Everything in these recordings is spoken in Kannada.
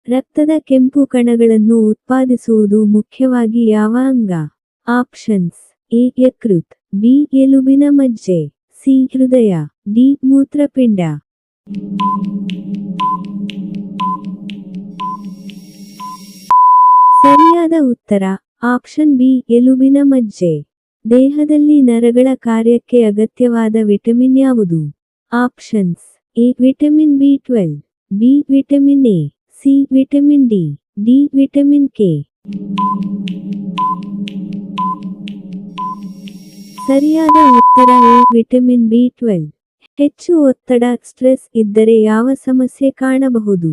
ರಕ್ತದ ಕೆಂಪು ಕಣಗಳನ್ನು ಉತ್ಪಾದಿಸುವುದು ಮುಖ್ಯವಾಗಿ ಯಾವ ಅಂಗ? ಆಪ್ಷನ್ಸ್: ಎ ಯಕೃತ್, ಬಿ ಎಲುಬಿನ ಮಜ್ಜೆ, ಸಿ ಹೃದಯ, ಡಿ ಮೂತ್ರಪಿಂಡ. ಸರಿಯಾದ ಉತ್ತರ ಆಪ್ಷನ್ ಬಿ ಎಲುಬಿನ ಮಜ್ಜೆ. ದೇಹದಲ್ಲಿ ನರಗಳ ಕಾರ್ಯಕ್ಕೆ ಅಗತ್ಯವಾದ ವಿಟಮಿನ್ ಯಾವುದು? ಆಪ್ಷನ್ಸ್: ಎ ವಿಟಮಿನ್ ಬಿ12, B vitamin A, C vitamin D, D vitamin K. ಸರಿಯಾದ ಉತ್ತರ ಎ ವಿಟಮಿನ್ ಬಿ12. ಹೆಚ್ಚು ಒತ್ತಡ ಸ್ಟ್ರೆಸ್ ಇದ್ದರೆ ಯಾವ ಸಮಸ್ಯೆ ಕಾಣಬಹುದು?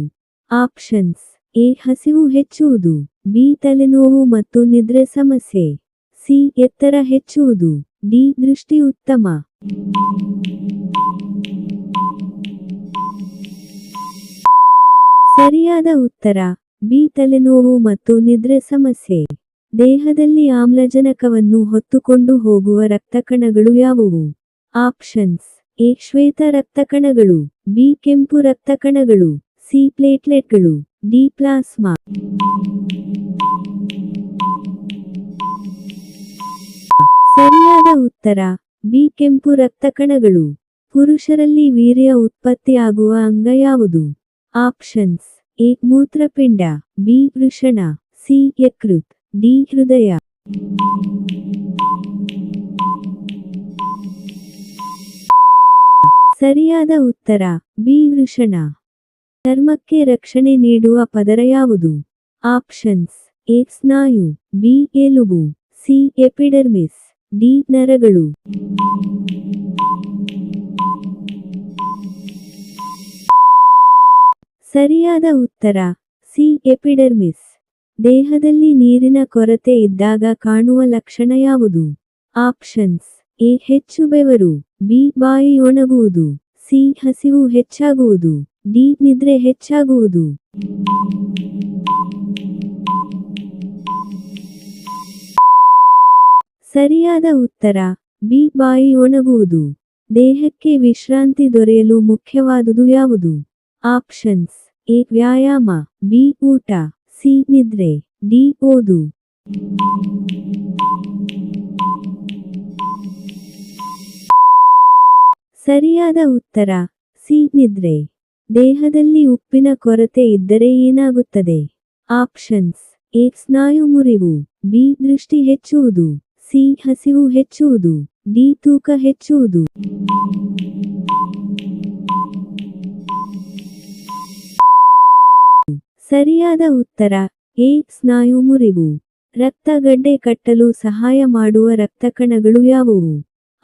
ಆಪ್ಷನ್ಸ್: ಎ ಹಸಿವು ಹೆಚ್ಚುವುದು, ಬಿ ತಲೆನೋವು ಮತ್ತು ನಿದ್ರೆ ಸಮಸ್ಯೆ, ಸಿ ಎತ್ತರ ಹೆಚ್ಚುವುದು, ಡಿ ದೃಷ್ಟಿ ಉತ್ತಮ. ಸರಿಯಾದ ಉತ್ತರ ಬಿ ತಲೆನೋವು ಮತ್ತು ನಿದ್ರೆ ಸಮಸ್ಯೆ. ದೇಹದಲ್ಲಿ ಆಮ್ಲಜನಕವನ್ನು ಹೊತ್ತುಕೊಂಡು ಹೋಗುವ ರಕ್ತಕಣಗಳು ಯಾವುವು? ಆಪ್ಷನ್ಸ್: ಎ ಶ್ವೇತ ರಕ್ತಕಣಗಳು, ಬಿ ಕೆಂಪು ರಕ್ತಕಣಗಳು, ಸಿ ಪ್ಲೇಟ್ಲೆಟ್ಗಳು, ಡಿ ಪ್ಲಾಸ್ಮಾ. ಸರಿಯಾದ ಉತ್ತರ ಬಿ ಕೆಂಪು ರಕ್ತಕಣಗಳು. ಪುರುಷರಲ್ಲಿ ವೀರ್ಯ ಉತ್ಪತ್ತಿಯಾಗುವ ಅಂಗ ಯಾವುದು? ಆಪ್ಷನ್ಸ್: ಎ ಮೂತ್ರಪಿಂಡ, ಬಿ ವೃಷಣ, ಸಿ ಯಕೃತ್, ಡಿ ಹೃದಯ. ಸರಿಯಾದ ಉತ್ತರ ಬಿ ವೃಷಣ. ಚರ್ಮಕ್ಕೆ ರಕ್ಷಣೆ ನೀಡುವ ಪದರ ಯಾವುದು? ಆಪ್ಷನ್ಸ್: ಎ ಸ್ನಾಯು, ಬಿ ಎಲುಬು, ಸಿ ಎಪಿಡರ್ಮಿಸ್, ಡಿ ನರಗಳು. ಸರಿಯಾದ ಉತ್ತರ ಸಿ ಎಪಿಡರ್ಮಿಸ್. ದೇಹದಲ್ಲಿ ನೀರಿನ ಕೊರತೆ ಇದ್ದಾಗ ಕಾಣುವ ಲಕ್ಷಣ ಯಾವುದು? ಆಪ್ಷನ್ಸ್: ಎ ಹೆಚ್ಚು ಬೆವರು, ಬಿ ಬಾಯಿ ಒಣಗುವುದು, ಸಿ ಹಸಿವು ಹೆಚ್ಚಾಗುವುದು, ಡಿ ನಿದ್ರೆ ಹೆಚ್ಚಾಗುವುದು. ಸರಿಯಾದ ಉತ್ತರ ಬಿ ಬಾಯಿ ಒಣಗುವುದು. ದೇಹಕ್ಕೆ ವಿಶ್ರಾಂತಿ ದೊರೆಯಲು ಮುಖ್ಯವಾದುದು ಯಾವುದು? ಆಪ್ಷನ್ಸ್: ಎ ವ್ಯಾಯಾಮ, ಬಿ ಊಟ, ಸಿ ನಿದ್ರೆ, ಡಿ ಓದು. ಸರಿಯಾದ ಉತ್ತರ ಸಿ ನಿದ್ರೆ. ದೇಹದಲ್ಲಿ ಉಪ್ಪಿನ ಕೊರತೆ ಇದ್ದರೆ ಏನಾಗುತ್ತದೆ? ಆಪ್ಷನ್ಸ್: ಎ ಸ್ನಾಯು ಮುರಿವು, ಬಿ ದೃಷ್ಟಿ ಹೆಚ್ಚುವುದು, ಸಿ ಹಸಿವು ಹೆಚ್ಚುವುದು, ಡಿ ತೂಕ ಹೆಚ್ಚುವುದು. ಸರಿಯಾದ ಉತ್ತರ ಎ ಸ್ನಾಯು ಮುರಿವು. ರಕ್ತಗಡ್ಡೆ ಕಟ್ಟಲು ಸಹಾಯ ಮಾಡುವ ರಕ್ತಕಣಗಳು ಯಾವುವು?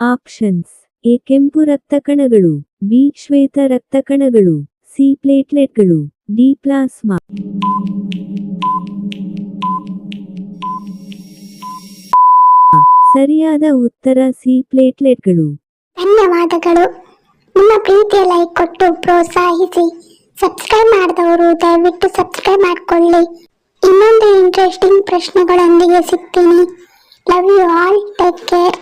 ಆಪ್ಷನ್ಸ್: ಎ ಕೆಂಪು ರಕ್ತಕಣಗಳು, ಬಿ ಶ್ವೇತ ರಕ್ತಕಣಗಳು, ಸಿ ಪ್ಲೇಟ್ಲೆಟ್ಗಳು, ಡಿ ಪ್ಲಾಸ್ಮಾ. ಸರಿಯಾದ ಉತ್ತರ ಸಿ ಪ್ಲೇಟ್ಲೆಟ್ಗಳು. ಧನ್ಯವಾದಗಳು. ನಿಮ್ಮ ಪ್ರೀತಿಯ ಲೈಕ್ ಕೊಟ್ಟು ಪ್ರೋತ್ಸಾಹಿಸಿ. ಸಬ್ಸ್ಕ್ರೈಬ್ ಮಾಡಿದವರು ದಯವಿಟ್ಟು ಸಬ್ಸ್ಕ್ರೈಬ್ ಮಾಡಿಕೊಳ್ಳಿ. ಇನ್ನೊಂದು ಇಂಟ್ರೆಸ್ಟಿಂಗ್ ಪ್ರಶ್ನೆಗಳೊಂದಿಗೆ ಸಿಗ್ತೀನಿ. Love you all. Take care.